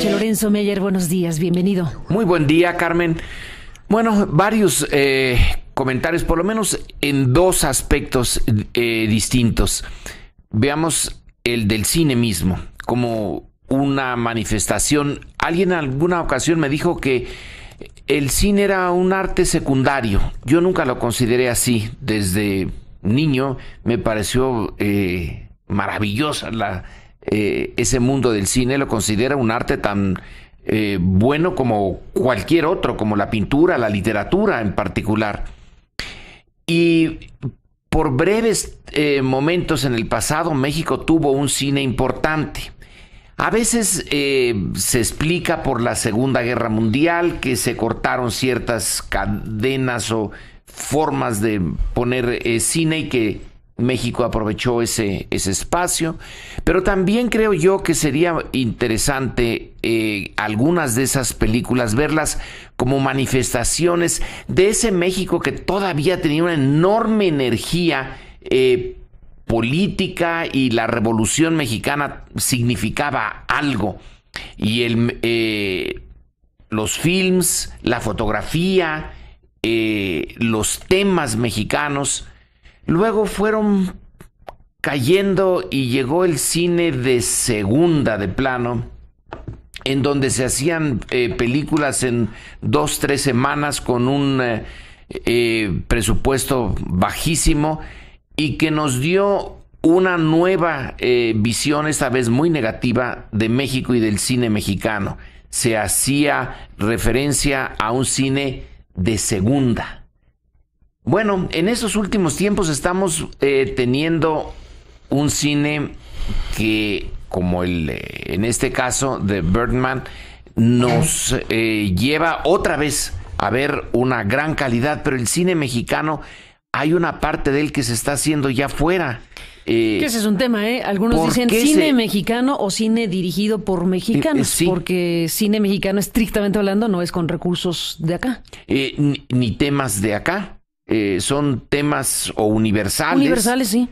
noche, Lorenzo Meyer, buenos días, bienvenido. Muy buen día, Carmen. Bueno, varios comentarios, por lo menos en dos aspectos distintos. Veamos el del cine mismo, como una manifestación. Alguien en alguna ocasión me dijo que el cine era un arte secundario. Yo nunca lo consideré así. Desde niño me pareció maravillosa ese mundo del cine. Lo considera un arte tan bueno como cualquier otro, como la pintura, la literatura en particular. Y por breves momentos en el pasado, México tuvo un cine importante. A veces se explica por la Segunda Guerra Mundial, que se cortaron ciertas cadenas o formas de poner cine y que México aprovechó ese espacio. Pero también creo yo que sería interesante algunas de esas películas verlas como manifestaciones de ese México que todavía tenía una enorme energía política, y la Revolución Mexicana significaba algo. Y los films, la fotografía, los temas mexicanos luego fueron cayendo, y llegó el cine de segunda, de plano, en donde se hacían películas en 2-3 semanas con un presupuesto bajísimo, y que nos dio una nueva visión, esta vez muy negativa, de México y del cine mexicano. Se hacía referencia a un cine de segunda. Bueno, en estos últimos tiempos estamos teniendo un cine que, como en este caso de Birdman, nos lleva otra vez a ver una gran calidad, pero el cine mexicano, hay una parte de él que se está haciendo ya fuera. Que ese es un tema, ¿eh? Algunos dicen cine mexicano o cine dirigido por mexicanos, sí, porque cine mexicano, estrictamente hablando, no es con recursos de acá. Ni temas de acá. Son temas o universales. Universales, sí.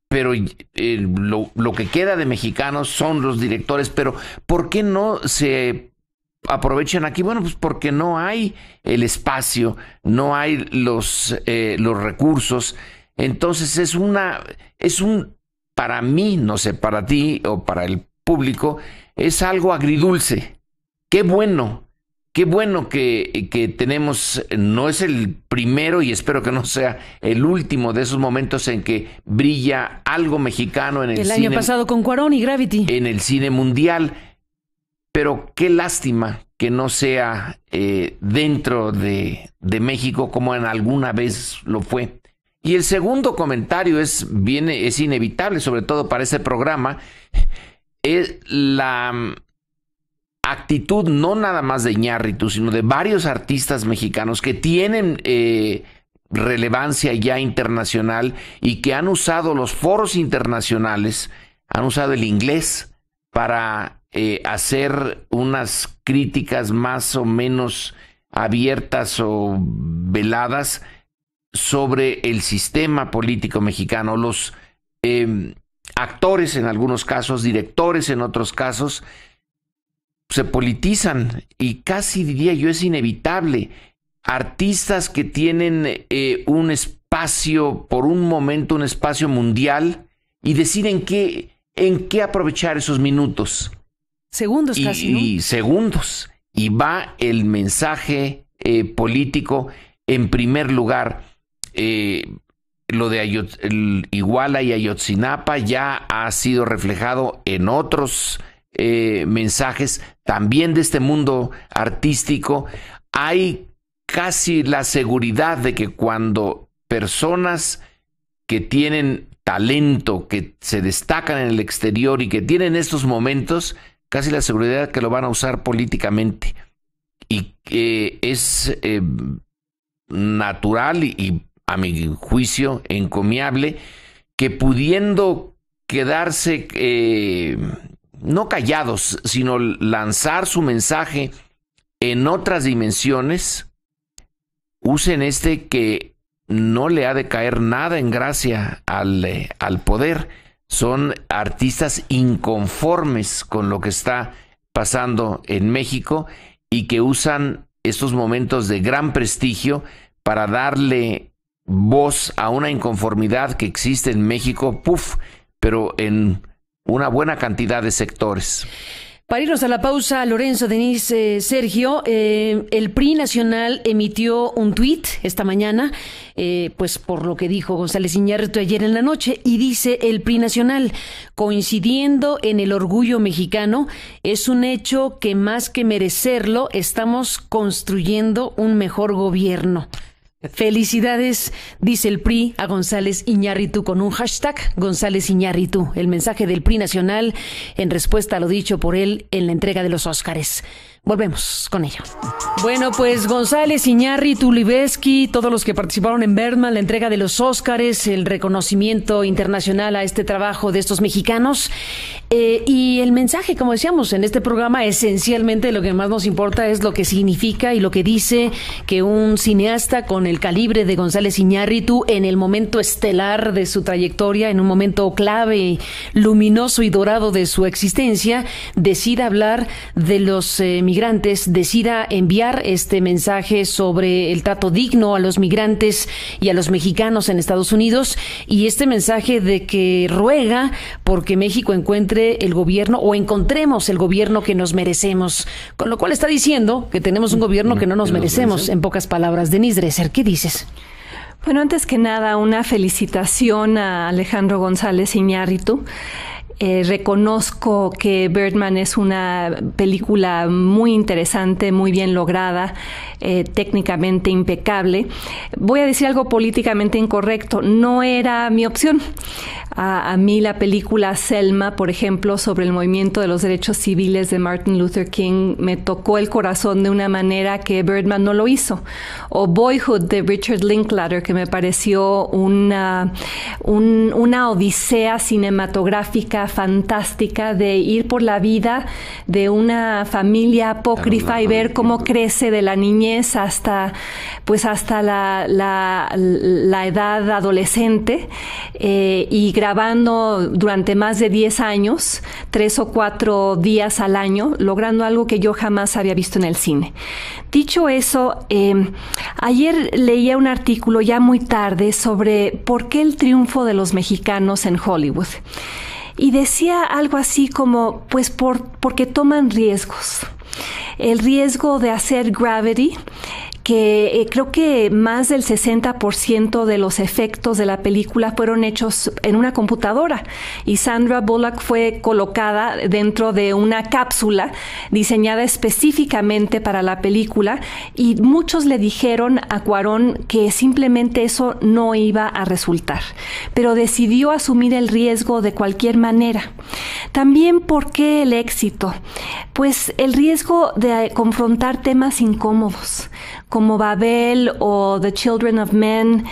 Pero lo que queda de mexicanos son los directores. Pero ¿por qué no se aprovechan aquí? Bueno, pues porque no hay el espacio, no hay los recursos. Entonces para mí, no sé, para ti o para el público, es algo agridulce. Qué bueno que tenemos. No es el primero, y espero que no sea el último, de esos momentos en que brilla algo mexicano en el cine. El año pasado con Cuarón y Gravity. En el cine mundial. Pero qué lástima que no sea dentro de México como en alguna vez lo fue. Y el segundo comentario es inevitable, sobre todo para este programa, es la actitud no nada más de Iñárritu, sino de varios artistas mexicanos que tienen relevancia ya internacional y que han usado los foros internacionales, han usado el inglés para hacer unas críticas más o menos abiertas o veladas sobre el sistema político mexicano. Los actores, en algunos casos, directores en otros casos, se politizan, y casi diría yo es inevitable. Artistas que tienen un espacio, por un momento un espacio mundial, y deciden en qué aprovechar esos minutos. Segundos casi, ¿no? Y segundos. Y va el mensaje político en primer lugar. Lo de Iguala y Ayotzinapa ya ha sido reflejado en otros mensajes también de este mundo artístico. Hay casi la seguridad de que cuando personas que tienen talento, que se destacan en el exterior y que tienen estos momentos, casi la seguridad que lo van a usar políticamente. Y es natural y a mi juicio encomiable que, pudiendo quedarse no callados, sino lanzar su mensaje en otras dimensiones, usen que no le ha de caer nada en gracia al poder, son artistas inconformes con lo que está pasando en México y que usan estos momentos de gran prestigio para darle voz a una inconformidad que existe en México, pero en una buena cantidad de sectores. Para irnos a la pausa, Lorenzo, Denise, Sergio, el PRI Nacional emitió un tuit esta mañana, pues por lo que dijo González Iñárritu ayer en la noche, y dice el PRI Nacional: coincidiendo en el orgullo mexicano, es un hecho que más que merecerlo, estamos construyendo un mejor gobierno. Felicidades, dice el PRI a González Iñárritu con un hashtag González Iñárritu, el mensaje del PRI Nacional en respuesta a lo dicho por él en la entrega de los Óscares. Volvemos con ello. Bueno, pues González Iñárritu, Libeski, todos los que participaron en Birdman, la entrega de los Óscares, el reconocimiento internacional a este trabajo de estos mexicanos. Y el mensaje, como decíamos, en este programa esencialmente lo que más nos importa es lo que significa y lo que dice que un cineasta con el calibre de González Iñárritu, en el momento estelar de su trayectoria, en un momento clave, luminoso y dorado de su existencia, decida hablar de los migrantes, decida enviar este mensaje sobre el trato digno a los migrantes y a los mexicanos en Estados Unidos, y este mensaje de que ruega porque México encuentre el gobierno o encontremos el gobierno que nos merecemos, con lo cual está diciendo que tenemos un gobierno que no nos merecemos, en pocas palabras. Denise Dresser, ¿qué dices? Bueno, antes que nada, una felicitación a Alejandro González Iñárritu. Reconozco que Birdman es una película muy interesante, muy bien lograda, técnicamente impecable. Voy a decir algo políticamente incorrecto, no era mi opción. A mí la película Selma, por ejemplo, sobre el movimiento de los derechos civiles de Martin Luther King, me tocó el corazón de una manera que Birdman no lo hizo. O Boyhood de Richard Linklater, que me pareció una odisea cinematográfica fantástica de ir por la vida de una familia apócrifa y ver cómo crece de la niñez hasta la edad adolescente, y grabando durante más de 10 años, 3 o 4 días al año, logrando algo que yo jamás había visto en el cine. Dicho eso, ayer leía un artículo ya muy tarde sobre por qué el triunfo de los mexicanos en Hollywood. Y decía algo así como, pues porque toman riesgos. El riesgo de hacer Gravity, que creo que más del 60% de los efectos de la película fueron hechos en una computadora, y Sandra Bullock fue colocada dentro de una cápsula diseñada específicamente para la película, y muchos le dijeron a Cuarón que simplemente eso no iba a resultar, pero decidió asumir el riesgo de cualquier manera. También, ¿por qué el éxito? Pues el riesgo de confrontar temas incómodos, como Babel o The Children of Men,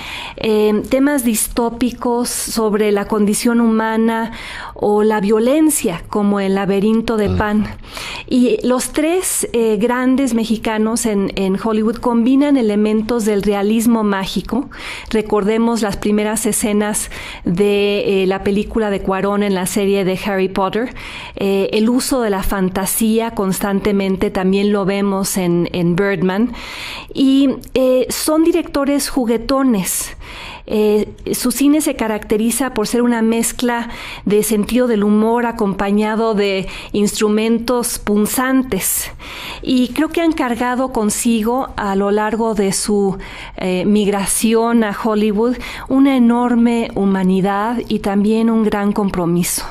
temas distópicos sobre la condición humana o la violencia, como El laberinto de Pan. Y los tres grandes mexicanos en Hollywood combinan elementos del realismo mágico. Recordemos las primeras escenas de la película de Cuarón en la serie de Harry Potter. El uso de la fantasía constantemente también lo vemos en Birdman. Y son directores juguetones. Su cine se caracteriza por ser una mezcla de sentido del humor acompañado de instrumentos punzantes, y creo que han cargado consigo a lo largo de su migración a Hollywood una enorme humanidad y también un gran compromiso.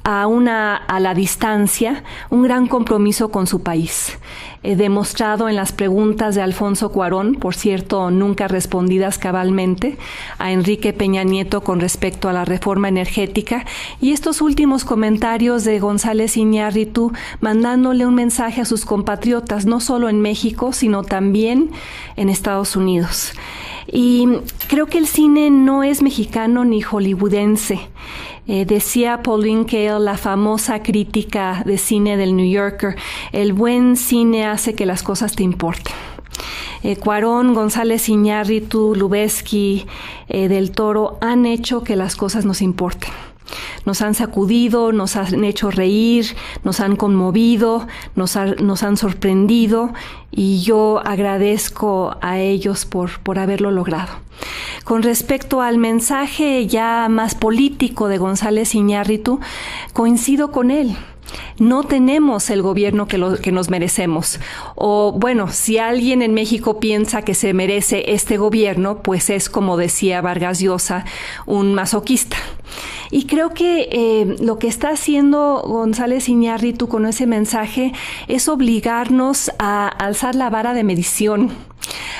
A la distancia, un gran compromiso con su país, demostrado en las preguntas de Alfonso Cuarón, por cierto, nunca respondidas cabalmente, a Enrique Peña Nieto con respecto a la reforma energética, y estos últimos comentarios de González Iñárritu mandándole un mensaje a sus compatriotas, no solo en México, sino también en Estados Unidos. Y creo que el cine no es mexicano ni hollywoodense. Decía Pauline Kael, la famosa crítica de cine del New Yorker, el buen cine hace que las cosas te importen. Cuarón, González Iñárritu, Lubezki, del Toro han hecho que las cosas nos importen. Nos han sacudido, nos han hecho reír, nos han conmovido, nos han sorprendido, y yo agradezco a ellos por haberlo logrado. Con respecto al mensaje ya más político de González Iñárritu, coincido con él. No tenemos el gobierno que nos merecemos. O bueno, si alguien en México piensa que se merece este gobierno, pues es, como decía Vargas Llosa, un masoquista. Y creo que lo que está haciendo González Iñárritu con ese mensaje es obligarnos a alzar la vara de medición,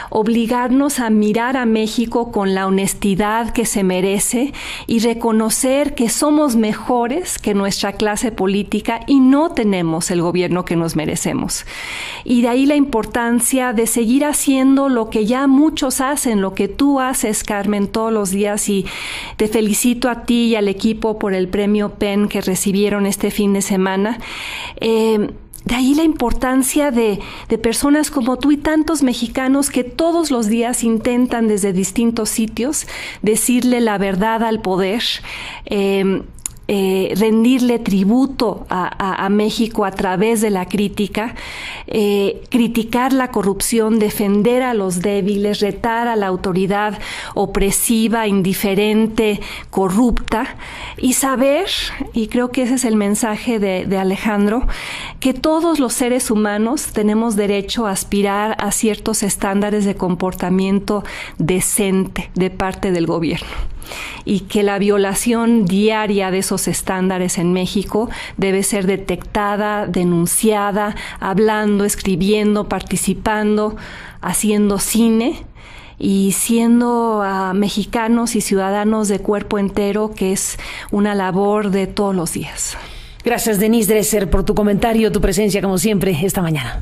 obligarnos a mirar a México con la honestidad que se merece y reconocer que somos mejores que nuestra clase política y no tenemos el gobierno que nos merecemos. Y de ahí la importancia de seguir haciendo lo que ya muchos hacen, lo que tú haces, Carmen, todos los días, y te felicito a ti y al equipo por el premio PEN que recibieron este fin de semana. De ahí la importancia de personas como tú y tantos mexicanos que todos los días intentan desde distintos sitios decirle la verdad al poder, rendirle tributo a México a través de la crítica, criticar la corrupción, defender a los débiles, retar a la autoridad opresiva, indiferente, corrupta, y saber, y creo que ese es el mensaje de Alejandro, que todos los seres humanos tenemos derecho a aspirar a ciertos estándares de comportamiento decente de parte del gobierno, y que la violación diaria de esos estándares en México debe ser detectada, denunciada, hablando, escribiendo, participando, haciendo cine y siendo mexicanos y ciudadanos de cuerpo entero, que es una labor de todos los días. Gracias, Denise Dresser, por tu comentario, tu presencia, como siempre, esta mañana.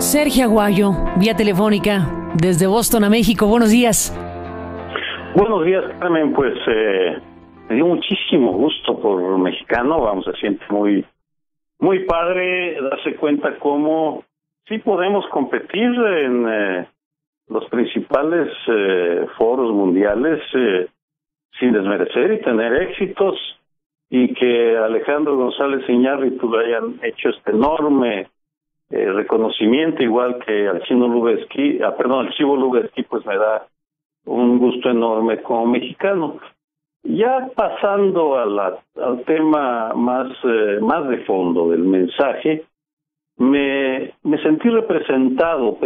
Sergio Aguayo, vía telefónica, desde Boston a México. Buenos días. Buenos días, Carmen. Pues me dio muchísimo gusto por mexicano. Vamos, se siente muy padre darse cuenta cómo sí podemos competir en los principales foros mundiales sin desmerecer y tener éxitos, y que Alejandro González Iñárritu le hayan hecho este enorme reconocimiento, igual que al Chivo Lubezki, pues me da un gusto enorme como mexicano. Ya pasando al tema más de fondo del mensaje, me sentí representado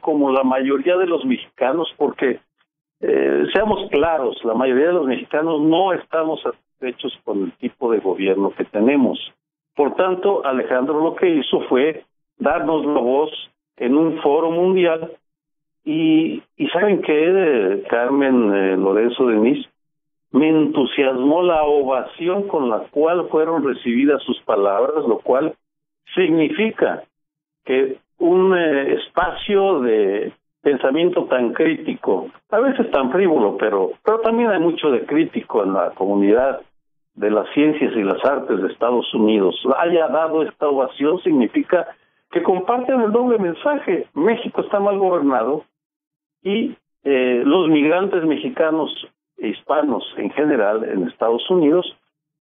como la mayoría de los mexicanos, porque seamos claros, la mayoría de los mexicanos no estamos satisfechos con el tipo de gobierno que tenemos. Por tanto, Alejandro lo que hizo fue darnos la voz en un foro mundial, y ¿saben qué, Carmen, Lorenzo, Denise? Me entusiasmó la ovación con la cual fueron recibidas sus palabras, lo cual significa que un espacio de pensamiento tan crítico, a veces tan frívolo, pero también hay mucho de crítico en la comunidad de las ciencias y las artes de Estados Unidos, haya dado esta ovación, significa que comparten el doble mensaje: México está mal gobernado, y los migrantes mexicanos e hispanos en general en Estados Unidos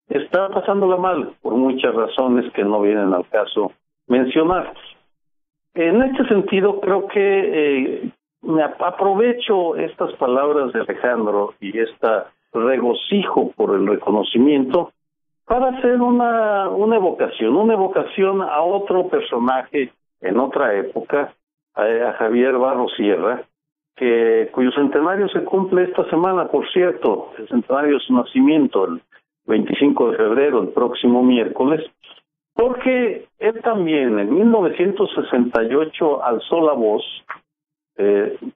están pasándola mal por muchas razones que no vienen al caso mencionar. En este sentido, creo que me aprovecho estas palabras de Alejandro y este regocijo por el reconocimiento para hacer una evocación a otro personaje en otra época, a Javier Barros Sierra, cuyo centenario se cumple esta semana, por cierto, el centenario de su nacimiento, el 25 de febrero, el próximo miércoles, porque él también en 1968 alzó la voz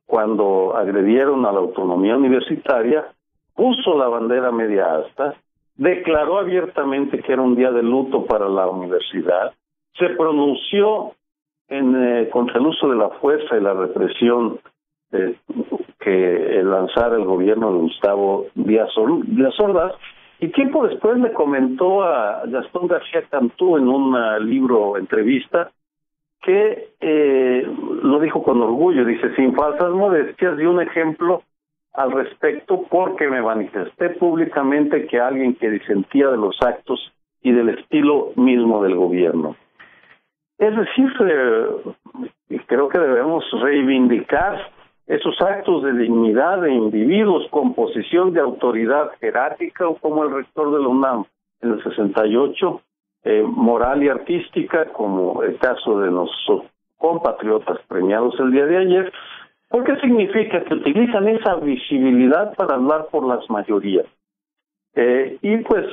cuando agredieron a la autonomía universitaria, puso la bandera media asta, declaró abiertamente que era un día de luto para la universidad, se pronunció contra el uso de la fuerza y la represión que lanzara el gobierno de Gustavo Díaz Ordaz, y tiempo después le comentó a Gastón García Cantú en un libro entrevista que lo dijo con orgullo, dice, sin falsas modestias, di un ejemplo al respecto porque me manifesté públicamente que alguien que disentía de los actos y del estilo mismo del gobierno. Es decir, creo que debemos reivindicar esos actos de dignidad de individuos con posición de autoridad jerárquica, o como el rector de la UNAM en el 68, moral y artística, como el caso de nuestros compatriotas premiados el día de ayer, porque significa que utilizan esa visibilidad para hablar por las mayorías. Y pues,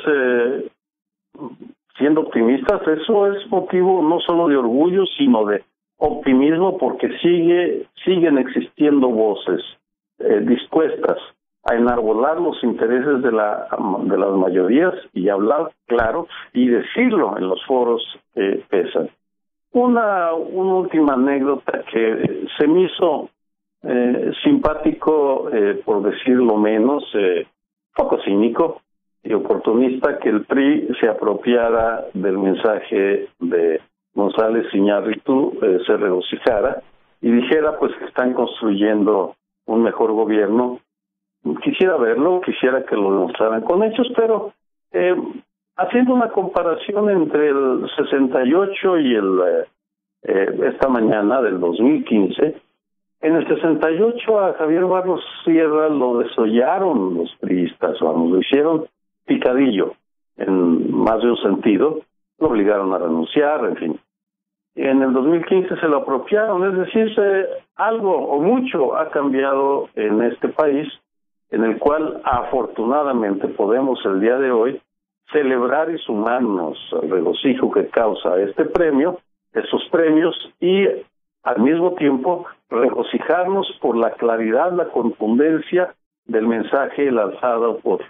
siendo optimistas, eso es motivo no solo de orgullo, sino de optimismo, porque siguen existiendo voces dispuestas a enarbolar los intereses de las mayorías y hablar claro y decirlo en los foros que pesan. Una última anécdota que se me hizo simpático, por decirlo menos, poco cínico y oportunista, que el PRI se apropiara del mensaje de González Iñárritu, se regocijara y dijera pues que están construyendo un mejor gobierno. Quisiera verlo, quisiera que lo demostraran con hechos, pero haciendo una comparación entre el 68 y esta mañana del 2015, en el 68 a Javier Barros Sierra lo desollaron los priistas, lo hicieron picadillo en más de un sentido, lo obligaron a renunciar, en fin. En el 2015 se lo apropiaron, es decir, algo o mucho ha cambiado en este país, en el cual afortunadamente podemos el día de hoy celebrar y sumarnos al regocijo que causa este premio, esos premios, y al mismo tiempo regocijarnos por la claridad, la contundencia del mensaje lanzado por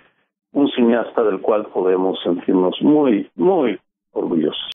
un cineasta del cual podemos sentirnos muy, muy orgullosos.